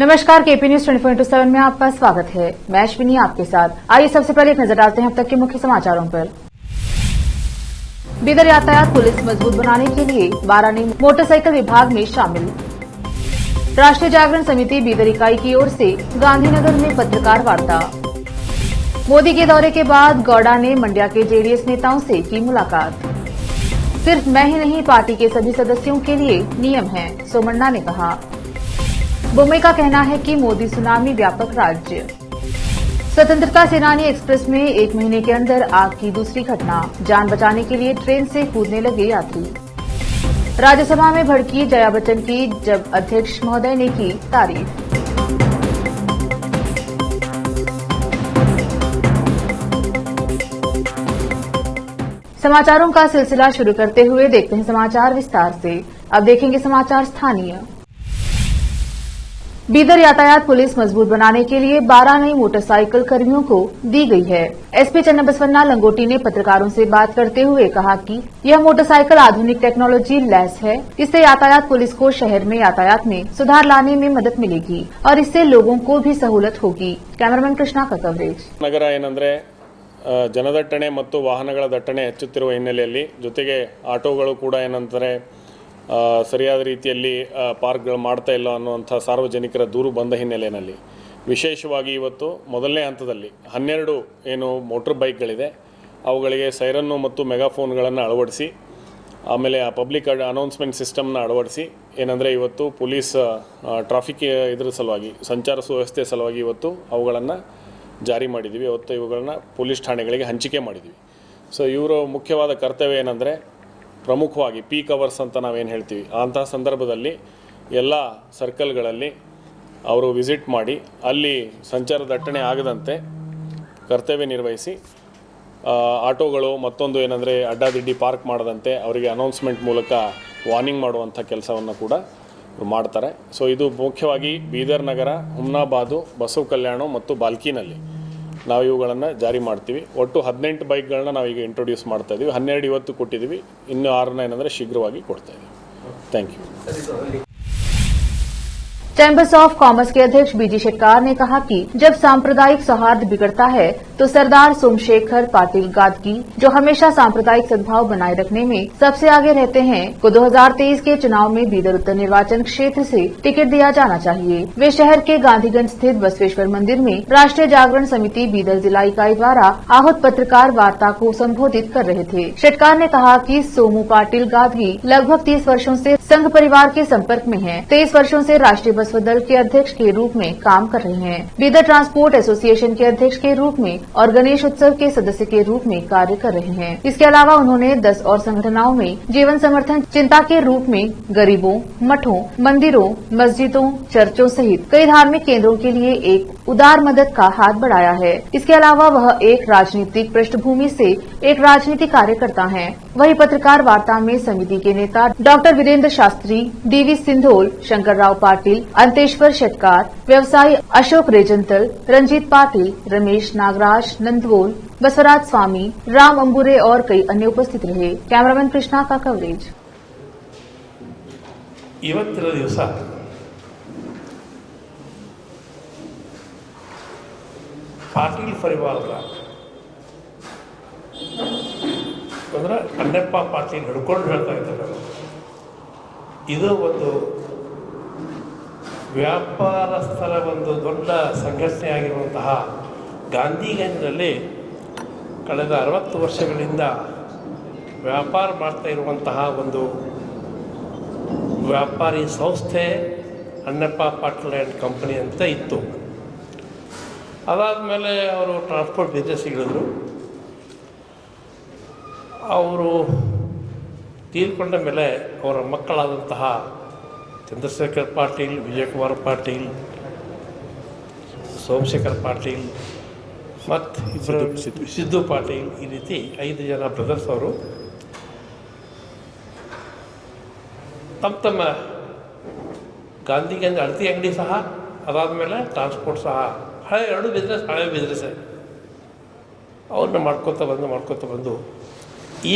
नमस्कार, KP news 24/7 में आपका स्वागत है। मैं अश्विनी आपके साथ। आइए सबसे पहले एक नजर डालते हैं अब तक के मुख्य समाचारों पर। बीदर यातायात पुलिस मजबूत बनाने के लिए 12 नई मोटरसाइकिल विभाग में शामिल। राष्ट्रीय जागरण समिति बीदर इकाई की ओर से गांधीनगर में पत्रकार वार्ता। मोदी के दौरे के बाद गौडा ने मंड्या के जेडीएस नेताओं से की मुलाकात। सिर्फ मैं ही नहीं, पार्टी के सभी सदस्यों के लिए नियम है, सोमन्ना ने कहा। बुम्बई का कहना है कि मोदी सुनामी व्यापक राज्य। स्वतंत्रता सेनानी एक्सप्रेस में 1 महीने के अंदर आग की दूसरी घटना, जान बचाने के लिए ट्रेन से कूदने लगे यात्री। राज्यसभा में भड़की जया बच्चन की, जब अध्यक्ष महोदय ने की तारीफ। समाचारों का सिलसिला शुरू करते हुए देखते हैं समाचार विस्तार से। अब देखेंगे समाचार स्थानीय। बीदर यातायात पुलिस मजबूत बनाने के लिए 12 नई मोटरसाइकिल कर्मियों को दी गई है। एसपी चन्नाबसवन्ना लंगोटी ने पत्रकारों से बात करते हुए कहा कि यह मोटरसाइकिल आधुनिक टेक्नोलॉजी लैस है। इससे यातायात पुलिस को शहर में यातायात में सुधार लाने में मदद मिलेगी और इससे लोगों को भी सहूलत होगी। कैमरामैन कृष्णा का कवरेज। नगर ಏನಂದ್ರೆ ಜನದಟ್ಟಣೆ ಮತ್ತು ವಾಹನಗಳ ದಟ್ಟಣೆ ಹೆಚ್ಚುತ್ತಿರುವ ಹಿನ್ನೆಲೆಯಲ್ಲಿ ಜೊತೆಗೆ ಆಟೋಗಳು ಕೂಡ ಏನಂತಾರೆ ಸರಿಯಾದ ರೀತಿಯಲ್ಲಿ ಪಾರ್ಕ್ಗಳು ಮಾಡ್ತಾ ಇಲ್ಲ ಅನ್ನುವಂಥ ಸಾರ್ವಜನಿಕರ ದೂರು ಬಂದ ಹಿನ್ನೆಲೆಯಲ್ಲಿ ವಿಶೇಷವಾಗಿ ಇವತ್ತು ಮೊದಲನೇ ಹಂತದಲ್ಲಿ 12 ಏನು ಮೋಟರ್ ಬೈಕ್ಗಳಿದೆ ಅವುಗಳಿಗೆ ಸೈರನ್ನು ಮತ್ತು ಮೆಗಾಫೋನ್ಗಳನ್ನು ಅಳವಡಿಸಿ ಆಮೇಲೆ ಆ ಪಬ್ಲಿಕ್ ಅನೌನ್ಸ್ಮೆಂಟ್ ಸಿಸ್ಟಮ್ನ ಅಳವಡಿಸಿ ಏನಂದರೆ ಇವತ್ತು ಪೊಲೀಸ್ ಟ್ರಾಫಿಕ್ ಇದರ ಸಲುವಾಗಿ ಸಂಚಾರ ಸುವ್ಯವಸ್ಥೆ ಸಲುವಾಗಿ ಇವತ್ತು ಅವುಗಳನ್ನು ಜಾರಿ ಮಾಡಿದ್ದೀವಿ. ಇವತ್ತು ಇವುಗಳನ್ನ ಪೊಲೀಸ್ ಠಾಣೆಗಳಿಗೆ ಹಂಚಿಕೆ ಮಾಡಿದ್ದೀವಿ. ಸೊ ಇವರ ಮುಖ್ಯವಾದ ಕರ್ತವ್ಯ ಏನಂದರೆ ಪ್ರಮುಖವಾಗಿ ಪೀಕ್ ಅವರ್ಸ್ ಅಂತ ನಾವೇನು ಹೇಳ್ತೀವಿ, ಅಂತಹ ಸಂದರ್ಭದಲ್ಲಿ ಎಲ್ಲ ಸರ್ಕಲ್ಗಳಲ್ಲಿ ಅವರು ವಿಸಿಟ್ ಮಾಡಿ ಅಲ್ಲಿ ಸಂಚಾರ ದಟ್ಟಣೆ ಆಗದಂತೆ ಕರ್ತವ್ಯ ನಿರ್ವಹಿಸಿ ಆಟೋಗಳು ಮತ್ತೊಂದು ಏನಂದರೆ ಅಡ್ಡಾದಿಡ್ಡಿ ಪಾರ್ಕ್ ಮಾಡದಂತೆ ಅವರಿಗೆ ಅನೌನ್ಸ್ಮೆಂಟ್ ಮೂಲಕ ವಾರ್ನಿಂಗ್ ಮಾಡುವಂಥ ಕೆಲಸವನ್ನು ಕೂಡ ಮಾಡ್ತಾರೆ. ಸೊ ಇದು ಮುಖ್ಯವಾಗಿ ಬೀದರ್ ನಗರ, ಹುಮ್ನಾಬಾದು, ಬಸವ ಕಲ್ಯಾಣ ಮತ್ತು ಬಾಲ್ಕಿನಲ್ಲಿ ನಾವು ಇವುಗಳನ್ನು ಜಾರಿ ಮಾಡ್ತೀವಿ. ಒಟ್ಟು 18 ಬೈಕ್ಗಳನ್ನ ನಾವೀಗ ಇಂಟ್ರೊಡ್ಯೂಸ್ ಮಾಡ್ತಾ ಇದ್ದೀವಿ. 12 ಇವತ್ತು ಕೊಟ್ಟಿದ್ದೀವಿ, ಇನ್ನು 6 ಏನಂದರೆ ಶೀಘ್ರವಾಗಿ ಕೊಡ್ತಾ ಇದ್ದೀವಿ. Thank you. Chambers of commerce के अध्यक्ष बीजी शेटकार ने कहा कि जब सांप्रदायिक सौहार्द बिगड़ता है तो सरदार सोमशेखर पाटिल गादगी, जो हमेशा सांप्रदायिक सद्भाव बनाए रखने में सबसे आगे रहते हैं, को 2023 के चुनाव में बीदर उत्तर निर्वाचन क्षेत्र से टिकट दिया जाना चाहिए। वे शहर के गांधीगंज स्थित बसवेश्वर मंदिर में राष्ट्रीय जागरण समिति बीदर जिला इकाई द्वारा आहूत पत्रकार वार्ता को संबोधित कर रहे थे। शेटकार ने कहा कि सोमू पाटिल गादगी लगभग 30 वर्षों से संघ परिवार के संपर्क में हैं। 23 वर्षों से राष्ट्रीय बसपा दल के अध्यक्ष के रूप में काम कर रहे हैं। बीदर ट्रांसपोर्ट एसोसिएशन के अध्यक्ष के रूप में और गणेश उत्सव के सदस्य के रूप में कार्य कर रहे हैं। इसके अलावा उन्होंने 10 और संगठनों में जीवन समर्थन चिंता के रूप में गरीबों, मठों, मंदिरों, मस्जिदों, चर्चों सहित कई धार्मिक केंद्रों के लिए एक उदार मदद का हाथ बढ़ाया है। इसके अलावा वह एक राजनीतिक पृष्ठभूमि से एक राजनीतिक कार्यकर्ता हैं। वही पत्रकार वार्ता में समिति के नेता डॉक्टर वीरेंद्र शास्त्री, डीवी सिंधोल, शंकर राव पाटिल, अंतेश्वर शेटकार, व्यवसायी अशोक रेजंतल, रंजीत पाटिल, रमेश नागराज नंदवोल, बसवराज स्वामी, राम अंबुरे और कई अन्य उपस्थित रहे। कैमरामैन कृष्णा का कवरेज। ಇವತ್ತಿನ ದಿವಸ ಪಾಟೀಲ್ ಪರಿವಾರದ ಅಂದ್ರೆ ಅಣ್ಣಪ್ಪ ಪಾಟೀಲ್ ಹಿಡ್ಕೊಂಡು ಹೇಳ್ತಾ ಇದ್ದಾರೆ. ಇದು ಒಂದು ವ್ಯಾಪಾರಸ್ಥರ ಒಂದು ದೊಡ್ಡ ಸಂಘಟನೆಯಾಗಿರುವಂತಹ ಗಾಂಧಿಗಂಜ್ನಲ್ಲಿ ಕಳೆದ 60 ವರ್ಷಗಳಿಂದ ವ್ಯಾಪಾರ ಮಾಡ್ತಾ ಇರುವಂತಹ ಒಂದು ವ್ಯಾಪಾರಿ ಸಂಸ್ಥೆ ಅಣ್ಣಪ್ಪ ಪಾಟೀಲ್ ಆ್ಯಂಡ್ ಕಂಪನಿ ಅಂತ ಇತ್ತು. ಅದಾದಮೇಲೆ ಅವರು ಟ್ರಾನ್ಸ್ಪೋರ್ಟ್ ಬಿಸ್ನೆಸ್ಸಿಗಿಳಿದ್ರು. ಅವರು ತೀರ್ಕೊಂಡ ಮೇಲೆ ಅವರ ಮಕ್ಕಳಾದಂತಹ ಚಂದ್ರಶೇಖರ್ ಪಾಟೀಲ್, ವಿಜಯಕುಮಾರ್ ಪಾಟೀಲ್, ಸೋಮಶೇಖರ್ ಪಾಟೀಲ್ ಮತ್ತು ಇಬ್ಬರು ಸಿದ್ದು ಪಾಟೀಲ್, ಈ ರೀತಿ 5 ಜನ ಬ್ರದರ್ಸ್ ಅವರು ತಮ್ಮ ಗಾಂಧಿಗಂಜ್ ಅಳತಿ ಅಂಗಡಿ ಸಹ, ಅದಾದಮೇಲೆ ಟ್ರಾನ್ಸ್ಪೋರ್ಟ್ ಸಹ, ಎರಡು ಹಳೆ ಬಿಸ್ನೆಸ್ಸೇ ಅವ್ರನ್ನ ಮಾಡ್ಕೊತ ಬಂದು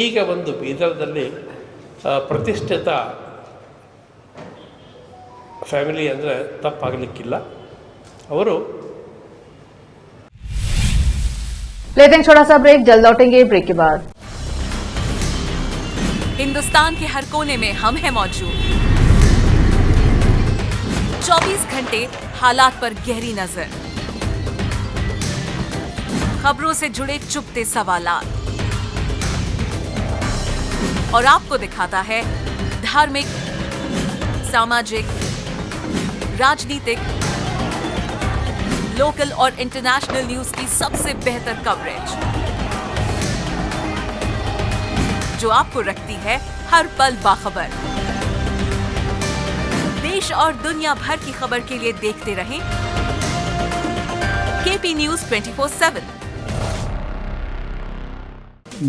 ಈಗ ಒಂದು ಬೀದರ್ದಲ್ಲಿ ಪ್ರತಿಷ್ಠಿತ ಫ್ಯಾಮಿಲಿ ಅಂದರೆ ತಪ್ಪಾಗಲಿಕ್ಕಿಲ್ಲ. ಅವರು लेते हैं छोटा सा ब्रेक, जल्द लौटेंगे ब्रेक के बाद। हिंदुस्तान के हर कोने में हम हैं मौजूद, 24 घंटे हालात पर गहरी नजर, खबरों से जुड़े चुपते सवालात और आपको दिखाता है धार्मिक, सामाजिक, राजनीतिक, लोकल और इंटरनेशनल न्यूज की सबसे बेहतर कवरेज जो आपको रखती है हर पल बाखबर। देश और दुनिया भर की खबर के लिए देखते रहें KP news 24/7।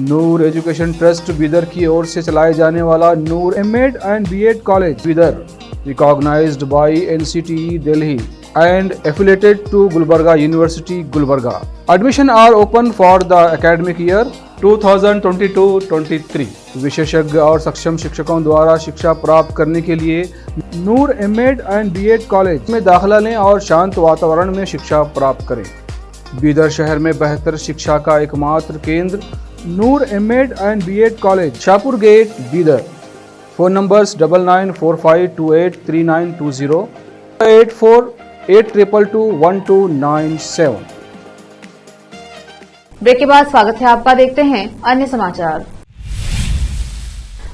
Noor education trust Bidar की ओर से चलाए जाने वाला Noor MEd and BEd college Bidar, recognised by NCTE Delhi and affiliated to Gulbarga University, Gulbarga. Admission are open for the academic year 2022-23. विशेषज्ञ और सक्षम शिक्षकों द्वारा शिक्षा प्राप्त करने के लिए नूर एमएड एंड बीएड कॉलेज में दाखिला लें और शांत वातावरण में शिक्षा प्राप्त करें। बीदर शहर में बेहतर शिक्षा का एकमात्र केंद्र Noor MEd and BEd college, Shahpur gate, Bidar. Phone numbers 9945283920, 8482221297। Break के बाद स्वागत है आपका। देखते हैं अन्य समाचार।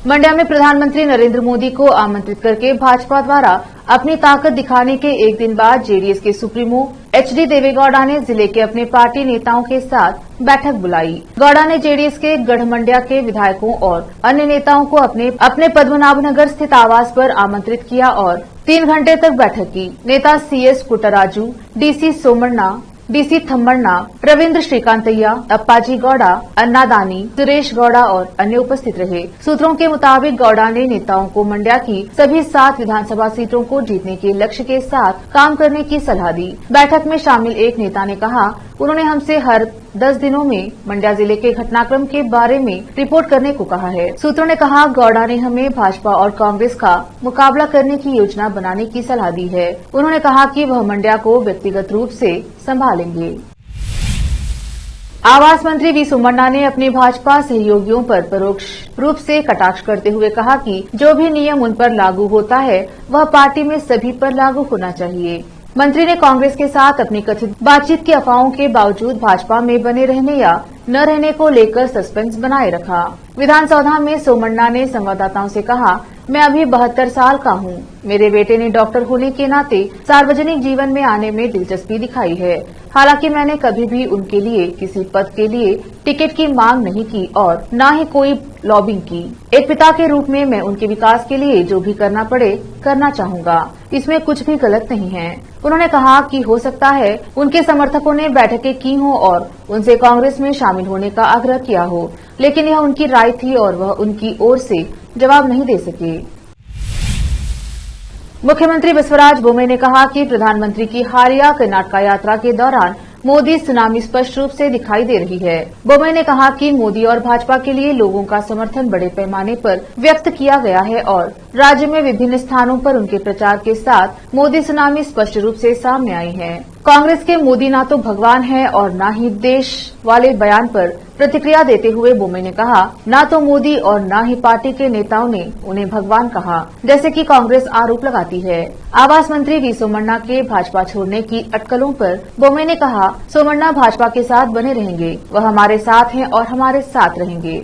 मंड्या में प्रधानमंत्री नरेंद्र मोदी को आमंत्रित करके भाजपा द्वारा अपनी ताकत दिखाने के एक दिन बाद जेडीएस के सुप्रीमो एचडी देवेगौड़ा ने जिले के अपने पार्टी नेताओं के साथ बैठक बुलाई। गौड़ा ने जेडीएस के गढ़ मंड्या के विधायकों और अन्य नेताओं को अपने पद्मनाभनगर स्थित आवास पर आमंत्रित किया और 3 घंटे तक बैठक की। नेता CS Kuttaraju, DC Somanna, DC Thammanna, Ravindra Srikantaiah, Appaji Gowda, Annadani, Suresh Gowda और अन्य उपस्थित रहे। सूत्रों के मुताबिक गौड़ा ने नेताओं को मंड्या की सभी 7 विधानसभा सीटों को जीतने के लक्ष्य के साथ काम करने की सलाह दी। बैठक में शामिल एक नेता ने कहा, उन्होंने हमसे हर 10 दिनों में मंड्या जिले के घटनाक्रम के बारे में रिपोर्ट करने को कहा है। सूत्रों ने कहा, गौड़ा ने हमें भाजपा और कांग्रेस का मुकाबला करने की योजना बनाने की सलाह दी है। उन्होंने कहा कि वह मंड्या को व्यक्तिगत रूप से संभालेंगे। आवास मंत्री वी सोमण्णा ने अपने भाजपा सहयोगियों पर परोक्ष रूप से कटाक्ष करते हुए कहा कि जो भी नियम उन पर लागू होता है वह पार्टी में सभी पर लागू होना चाहिए। मंत्री ने कांग्रेस के साथ अपनी कथित बातचीत की अफवाहों के बावजूद भाजपा में बने रहने या न रहने को लेकर सस्पेंस बनाए रखा। विधानसभा में सोमण्णा ने संवाददाताओं से कहा, मैं अभी 72 साल का हूँ। मेरे बेटे ने डॉक्टर होने के नाते सार्वजनिक जीवन में आने में दिलचस्पी दिखाई है। हालांकि मैंने कभी भी उनके लिए किसी पद के लिए टिकट की मांग नहीं की और न ही कोई लॉबिंग की। एक पिता के रूप में मैं उनके विकास के लिए जो भी करना पड़े करना चाहूंगा। इसमें कुछ भी गलत नहीं है। उन्होंने कहा कि हो सकता है उनके समर्थकों ने बैठकें की हों और उनसे कांग्रेस में शामिल होने का आग्रह किया हो, लेकिन यह उनकी राय थी और वह उनकी ओर से जवाब नहीं दे सके। मुख्यमंत्री बसवराज बोम्मई ने कहा कि प्रधानमंत्री की हालिया कर्नाटक यात्रा के दौरान मोदी सुनामी स्पष्ट रूप से दिखाई दे रही है। बोम्मई ने कहा कि मोदी और भाजपा के लिए लोगों का समर्थन बड़े पैमाने पर व्यक्त किया गया है और राज्य में विभिन्न स्थानों पर उनके प्रचार के साथ मोदी सुनामी स्पष्ट रूप से सामने आई है। कांग्रेस के मोदी ना तो भगवान है और न ही देश वाले बयान पर प्रतिक्रिया देते हुए बोम्मई ने कहा, न तो मोदी और न ही पार्टी के नेताओं ने उन्हें भगवान कहा, जैसे कि कांग्रेस आरोप लगाती है। आवास मंत्री वी सोमण्णा के भाजपा छोड़ने की अटकलों पर बोम्मई ने कहा, सोमण्णा भाजपा के साथ बने रहेंगे, वह हमारे साथ हैं और हमारे साथ रहेंगे।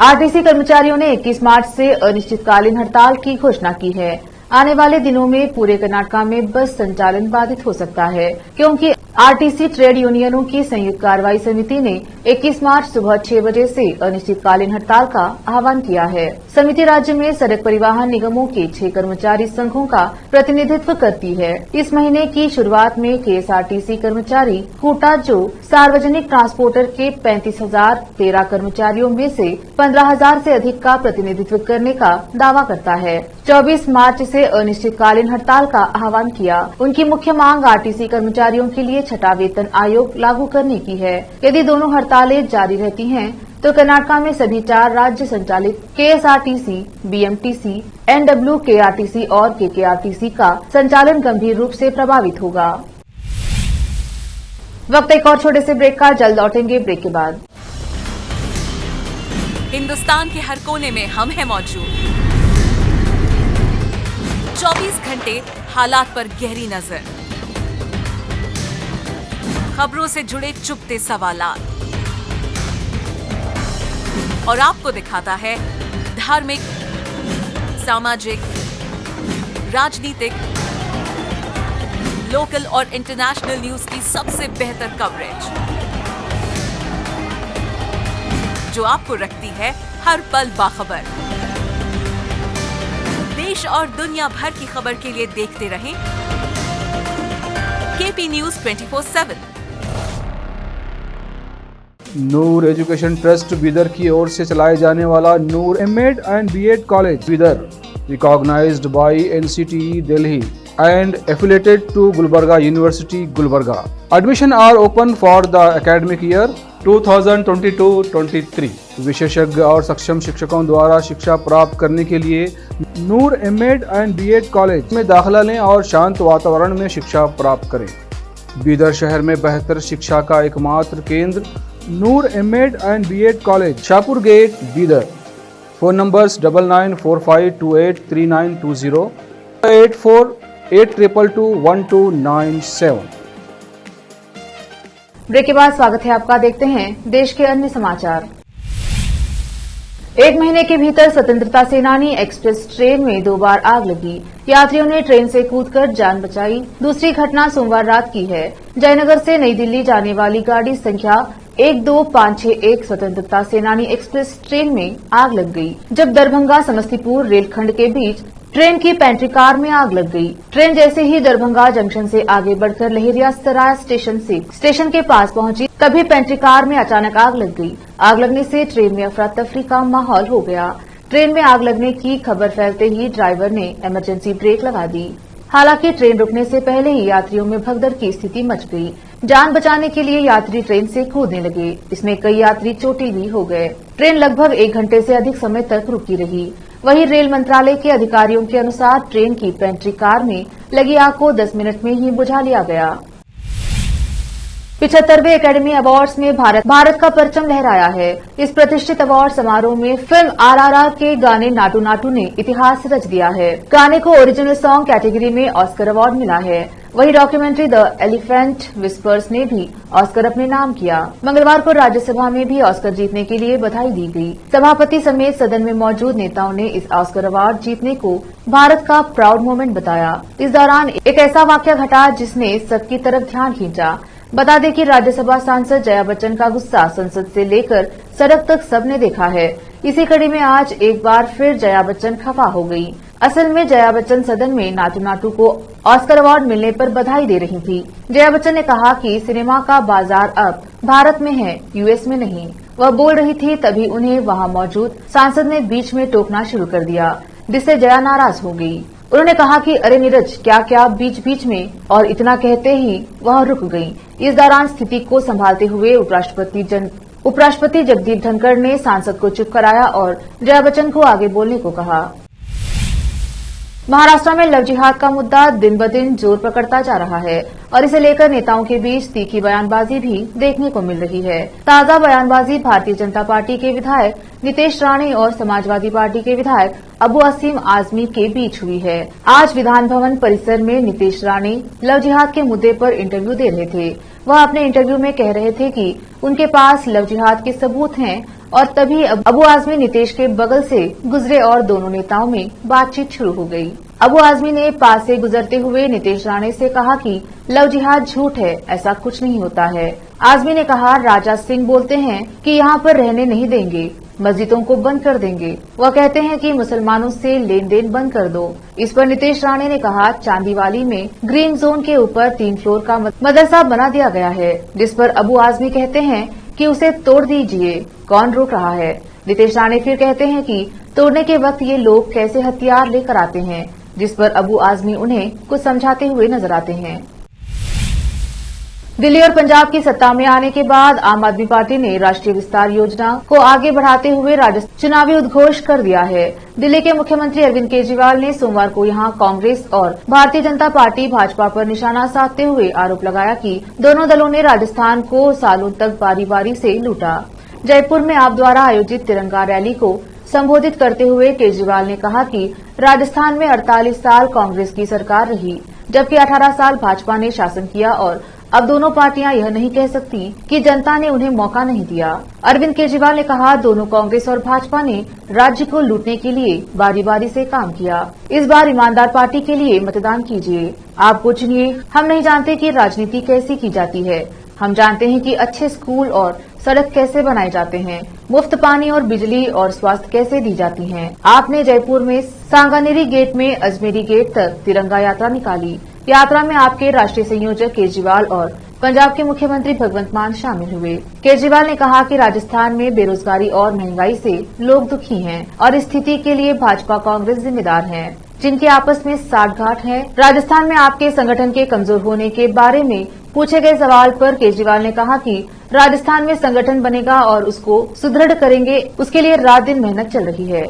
आरटीसी कर्मचारियों ने 21 मार्च से अनिश्चितकालीन हड़ताल की घोषणा की है। आने वाले दिनों में पूरे कर्नाटक में बस संचालन बाधित हो सकता है, क्योंकि आरटीसी ट्रेड यूनियनों की संयुक्त कार्रवाई समिति ने 21 मार्च सुबह 6 बजे से अनिश्चितकालीन हड़ताल का आह्वान किया है। समिति राज्य में सड़क परिवहन निगमों के 6 कर्मचारी संघों का प्रतिनिधित्व करती है। इस महीने की शुरुआत में केएसआरटीसी कर्मचारी कोटा जो सार्वजनिक ट्रांसपोर्टर के 35,013 कर्मचारियों में से 15,000 से अधिक का प्रतिनिधित्व करने का दावा करता है। 24 मार्च से अनिश्चितकालीन हड़ताल का आह्वान किया। उनकी मुख्य मांग आरटीसी कर्मचारियों के लिए 6वां वेतन आयोग लागू करने की है। यदि दोनों हड़तालें जारी रहती हैं तो कर्नाटका में सभी 4 राज्य संचालित KSRTC, BMTC, NWKRTC और KKRTC का संचालन गंभीर रूप से प्रभावित होगा। वक्त एक और छोटे से ब्रेक का, जल्द लौटेंगे ब्रेक के बाद। हिंदुस्तान के हर कोने में हम हैं मौजूद। 24 घंटे हालात पर गहरी नजर, खबरों से जुड़े चुपते सवालात और आपको दिखाता है धार्मिक, सामाजिक, राजनीतिक, लोकल और इंटरनेशनल न्यूज की सबसे बेहतर कवरेज, जो आपको रखती है हर पल बाखबर। देश और दुनिया भर की खबर के लिए देखते रहें KP News 24/7। Noor education trust Bidar की ओर से चलाए जाने वाला Noor MEd and BEd college Bidar, recognised by NCTE Delhi and affiliated to Gulbarga University, Gulbarga. Admission are open for the academic year 2022-23. विशेषज्ञ और सक्षम शिक्षकों द्वारा शिक्षा प्राप्त करने के लिए नूर एमएड एंड बीएड कॉलेज में दाखिला लें और शांत वातावरण में शिक्षा प्राप्त करें। बीदर शहर में बेहतर शिक्षा का एकमात्र केंद्र Noor MEd and BEd college, Shahpur gate, Bidar. Phone numbers 9945283920, 8482221297। Break के बाद स्वागत है आपका। देखते हैं देश के अन्य समाचार। 1 महीने के भीतर स्वतंत्रता सेनानी एक्सप्रेस ट्रेन में 2 बार आग लगी, यात्रियों ने ट्रेन से कूदकर जान बचाई। दूसरी घटना सोमवार रात की है। जयनगर से नई दिल्ली जाने वाली गाड़ी संख्या 12561 स्वतंत्रता सेनानी एक्सप्रेस ट्रेन में आग लग गई, जब दरभंगा समस्तीपुर रेलखंड के बीच ट्रेन की पेंट्री कार में आग लग गई। ट्रेन जैसे ही दरभंगा जंक्शन से आगे बढ़कर लहेरिया सराय स्टेशन के पास पहुंची, तभी पेंट्री कार में अचानक आग लग गई। आग लगने से ट्रेन में अफरा तफरी का माहौल हो गया। ट्रेन में आग लगने की खबर फैलते ही ड्राइवर ने इमरजेंसी ब्रेक लगा दी। हालांकि ट्रेन रुकने से पहले ही यात्रियों में भगदड़ की स्थिति मच गई। जान बचाने के लिए यात्री ट्रेन से कूदने लगे। इसमें कई यात्री चोटिल भी हो गए। ट्रेन लगभग 1 घंटे से अधिक समय तक रुकी रही। वहीं रेल मंत्रालय के अधिकारियों के अनुसार ट्रेन की पेंट्री कार में लगी आग को 10 मिनट में ही बुझा लिया गया। 75वें एकेडमी अवार्ड्स में भारत का परचम लहराया है। इस प्रतिष्ठित अवार्ड समारोह में फिल्म RRR के गाने नाटू नाटू ने इतिहास रच दिया है। गाने को ओरिजिनल सॉन्ग कैटेगरी में ऑस्कर अवार्ड मिला है। वहीं डॉक्यूमेंट्री द एलिफेंट विस्पर्स ने भी ऑस्कर अपने नाम किया। मंगलवार को राज्यसभा में भी ऑस्कर जीतने के लिए बधाई दी गई। सभापति समेत सदन में मौजूद नेताओं ने इस ऑस्कर अवार्ड जीतने को भारत का प्राउड मोमेंट बताया। इस दौरान एक ऐसा वाकया घटा जिसने सबकी तरफ ध्यान खींचा। बता दें कि राज्यसभा सांसद जया बच्चन का गुस्सा संसद से लेकर सड़क तक सबने देखा है। इसी कड़ी में आज एक बार फिर जया बच्चन खफा हो गई। असल में जया बच्चन सदन में नाटू नाटू को ऑस्कर अवार्ड मिलने पर बधाई दे रही थी। जया बच्चन ने कहा कि सिनेमा का बाजार अब भारत में है, यूएस में नहीं। वह बोल रही थी, तभी उन्हें वहां मौजूद सांसद ने बीच में टोकना शुरू कर दिया, जिससे जया नाराज हो गई। उन्होंने कहा कि अरे नीरज, क्या क्या बीच बीच में, और इतना कहते ही वह रुक गई। इस दौरान स्थिति को संभालते हुए उपराष्ट्रपति जगदीप धनखड़ ने सांसद को चुप कराया और जया बच्चन को आगे बोलने को कहा। महाराष्ट्र में लव जिहाद का मुद्दा दिन ब दिन जोर पकड़ता जा रहा है और इसे लेकर नेताओं के बीच तीखी बयानबाजी भी देखने को मिल रही है। ताजा बयानबाजी भारतीय जनता पार्टी के विधायक नितेश राणे और समाजवादी पार्टी के विधायक अबू असीम आजमी के बीच हुई है। आज विधान भवन परिसर में नितेश राणे लव जिहाद के मुद्दे पर इंटरव्यू दे रहे थे। वह अपने इंटरव्यू में कह रहे थे कि उनके पास लव जिहाद के सबूत हैं, और तभी अबू आजमी नितेश के बगल से गुजरे और दोनों नेताओं में बातचीत शुरू हो गई। अबू आजमी ने पास से गुजरते हुए नितेश राणे से कहा कि लव जिहाद झूठ है, ऐसा कुछ नहीं होता है। आजमी ने कहा, राजा सिंह बोलते हैं कि यहाँ पर रहने नहीं देंगे, मस्जिदों को बंद कर देंगे। वह कहते हैं कि मुसलमानों से लेन देन बंद कर दो। इस पर नितेश राणे ने कहा, चांदीवाली में ग्रीन जोन के ऊपर 3 फ्लोर का मदरसा बना दिया गया है, जिस पर अबू आजमी कहते हैं कि उसे तोड़ दीजिए, कौन रोक रहा है। नितेश राणे फिर कहते हैं कि तोड़ने के वक्त ये लोग कैसे हथियार लेकर आते हैं, जिस पर अबू आजमी उन्हें कुछ समझाते हुए नजर आते हैं। दिल्ली और पंजाब की सत्ता में आने के बाद आम आदमी पार्टी ने राष्ट्रीय विस्तार योजना को आगे बढ़ाते हुए राजस्थान चुनावी उद्घोष कर दिया है। दिल्ली के मुख्यमंत्री अरविंद केजरीवाल ने सोमवार को यहां कांग्रेस और भारतीय जनता पार्टी भाजपा पर निशाना साधते हुए आरोप लगाया कि दोनों दलों ने राजस्थान को सालों तक बारी बारी से लूटा। जयपुर में आप द्वारा आयोजित तिरंगा रैली को संबोधित करते हुए केजरीवाल ने कहा कि राजस्थान में 48 साल कांग्रेस की सरकार रही, जबकि 18 साल भाजपा ने शासन किया और अब दोनों पार्टियां यह नहीं कह सकती कि जनता ने उन्हें मौका नहीं दिया। अरविंद केजरीवाल ने कहा, दोनों कांग्रेस और भाजपा ने राज्य को लूटने के लिए बारी बारी से काम किया। इस बार ईमानदार पार्टी के लिए मतदान कीजिए, आपको चुनिए। हम नहीं जानते कि राजनीति कैसी की जाती है, हम जानते हैं कि अच्छे स्कूल और सड़क कैसे बनाए जाते हैं, मुफ्त पानी और बिजली और स्वास्थ्य कैसे दी जाती हैं। आपने जयपुर में सांगानेरी गेट में अजमेरी गेट तक तिरंगा यात्रा निकाली। यात्रा में आपके राष्ट्रीय संयोजक केजरीवाल और पंजाब के मुख्यमंत्री भगवंत मान शामिल हुए। केजरीवाल ने कहा कि राजस्थान में बेरोजगारी और महंगाई से लोग दुखी हैं और इस स्थिति के लिए भाजपा कांग्रेस जिम्मेदार है, जिनके आपस में साठगांठ है। राजस्थान में आपके संगठन के कमजोर होने के बारे में पूछे गए सवाल पर केजरीवाल ने कहा कि राजस्थान में संगठन बनेगा और उसको सुदृढ़ करेंगे, उसके लिए रात दिन मेहनत चल रही है।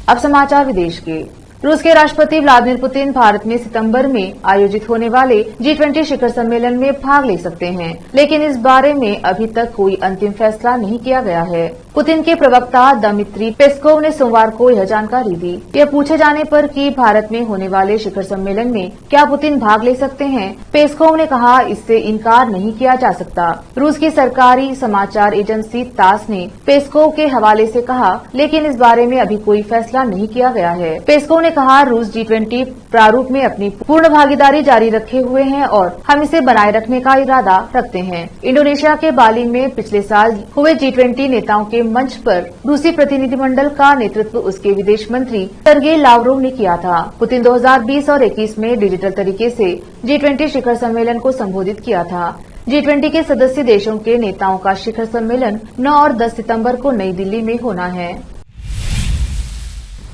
अब समाचार विदेश के। रूस के राष्ट्रपति व्लादिमीर पुतिन भारत में सितंबर में आयोजित होने वाले G20 शिखर सम्मेलन में भाग ले सकते हैं, लेकिन इस बारे में अभी तक कोई अंतिम फैसला नहीं किया गया है। पुतिन के प्रवक्ता दमित्री पेस्कोव ने सोमवार को यह जानकारी दी। यह पूछे जाने पर कि भारत में होने वाले शिखर सम्मेलन में क्या पुतिन भाग ले सकते हैं, पेस्कोव ने कहा, इससे इनकार नहीं किया जा सकता। रूस की सरकारी समाचार एजेंसी तास ने पेस्कोव के हवाले से कहा, लेकिन इस बारे में अभी कोई फैसला नहीं किया गया है। पेस्कोव ने कहा, रूस G20 प्रारूप में अपनी पूर्ण भागीदारी जारी रखे हुए हैं और हम इसे बनाए रखने का इरादा रखते हैं। इंडोनेशिया के बाली में पिछले साल हुए G20 नेताओं के मंच पर रूसी प्रतिनिधिमंडल का नेतृत्व उसके विदेश मंत्री सर्गेई लावरोव ने किया था। पुतिन 2020 और 21 में डिजिटल तरीके से G20 शिखर सम्मेलन को संबोधित किया था। G20 के सदस्य देशों के नेताओं का शिखर सम्मेलन 9 और 10 सितंबर को नई दिल्ली में होना है।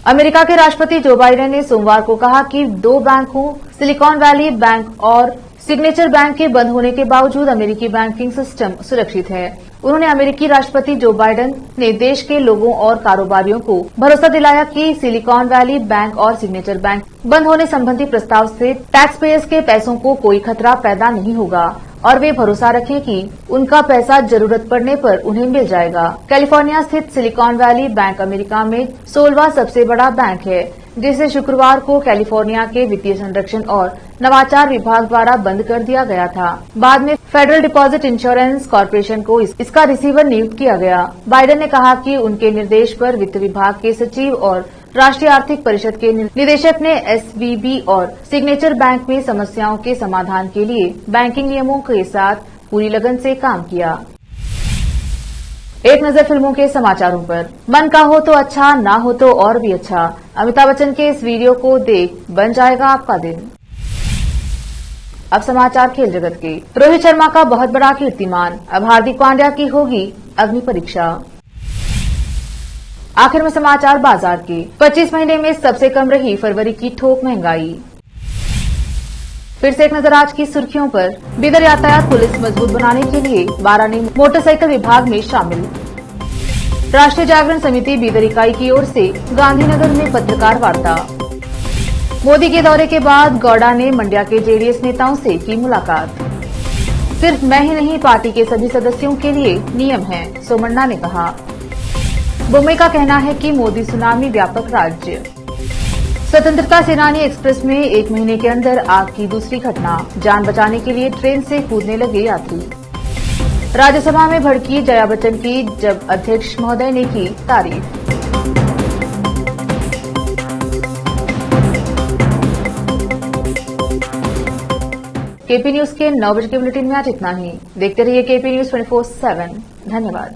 अमेरिका के राष्ट्रपति जो बाइडेन ने सोमवार को कहा कि दो बैंकों सिलिकॉन वैली बैंक और सिग्नेचर बैंक के बंद होने के बावजूद अमेरिकी बैंकिंग सिस्टम सुरक्षित है। उन्होंने अमेरिकी राष्ट्रपति जो बाइडेन ने देश के लोगों और कारोबारियों को भरोसा दिलाया कि सिलिकॉन वैली बैंक और सिग्नेचर बैंक बंद होने संबंधी प्रस्ताव से टैक्स पेयर्स के पैसों को कोई खतरा पैदा नहीं होगा और वे भरोसा रखें कि उनका पैसा जरूरत पड़ने पर उन्हें मिल जाएगा। कैलिफोर्निया स्थित सिलिकॉन वैली बैंक अमेरिका में 16वां सबसे बड़ा बैंक है, जिसे शुक्रवार को कैलिफोर्निया के वित्तीय संरक्षण और नवाचार विभाग द्वारा बंद कर दिया गया था। बाद में फेडरल डिपॉजिट इंश्योरेंस कॉर्पोरेशन को इसका रिसीवर नियुक्त किया गया। बाइडेन ने कहा कि उनके निर्देश पर वित्त विभाग के सचिव और राष्ट्रीय आर्थिक परिषद के निदेशक ने SVB और सिग्नेचर बैंक में समस्याओं के समाधान के लिए बैंकिंग नियमों के साथ पूरी लगन से काम किया। एक नजर फिल्मों के समाचारों पर। मन का हो तो अच्छा, ना हो तो और भी अच्छा। अमिताभ बच्चन के इस वीडियो को देख बन जाएगा आपका दिन। अब समाचार खेल जगत के। रोहित शर्मा का बहुत बड़ा कीर्तिमान, अब हार्दिक पांड्या की होगी अग्नि परीक्षा। आखिर में समाचार बाजार के। 25 महीने में सबसे कम रही फरवरी की थोक महंगाई। फिर से एक नजर आज की सुर्खियों पर। बिदर यातायात पुलिस मजबूत बनाने के लिए 12 ने मोटरसाइकिल विभाग में शामिल। राष्ट्रीय जागरण समिति बिदर इकाई की ओर से गांधीनगर में पत्रकार वार्ता। मोदी के दौरे के बाद गौडा ने मंड्या के जेडीएस नेताओं से की मुलाकात। सिर्फ मैं ही नहीं, पार्टी के सभी सदस्यों के लिए नियम है, सोमन्ना ने कहा। बुम्मे का कहना है कि मोदी सुनामी व्यापक राज्य। स्वतंत्रता सेनानी एक्सप्रेस में 1 महीने के अंदर आग की दूसरी घटना, जान बचाने के लिए ट्रेन से कूदने लगे यात्री। राज्यसभा में भड़की जया बच्चन की जब अध्यक्ष महोदय ने की तारीफ। केपी न्यूज के 9 बजे के बुलेटिन में आज इतना ही। देखते रहिए केपी न्यूज 24/7। धन्यवाद।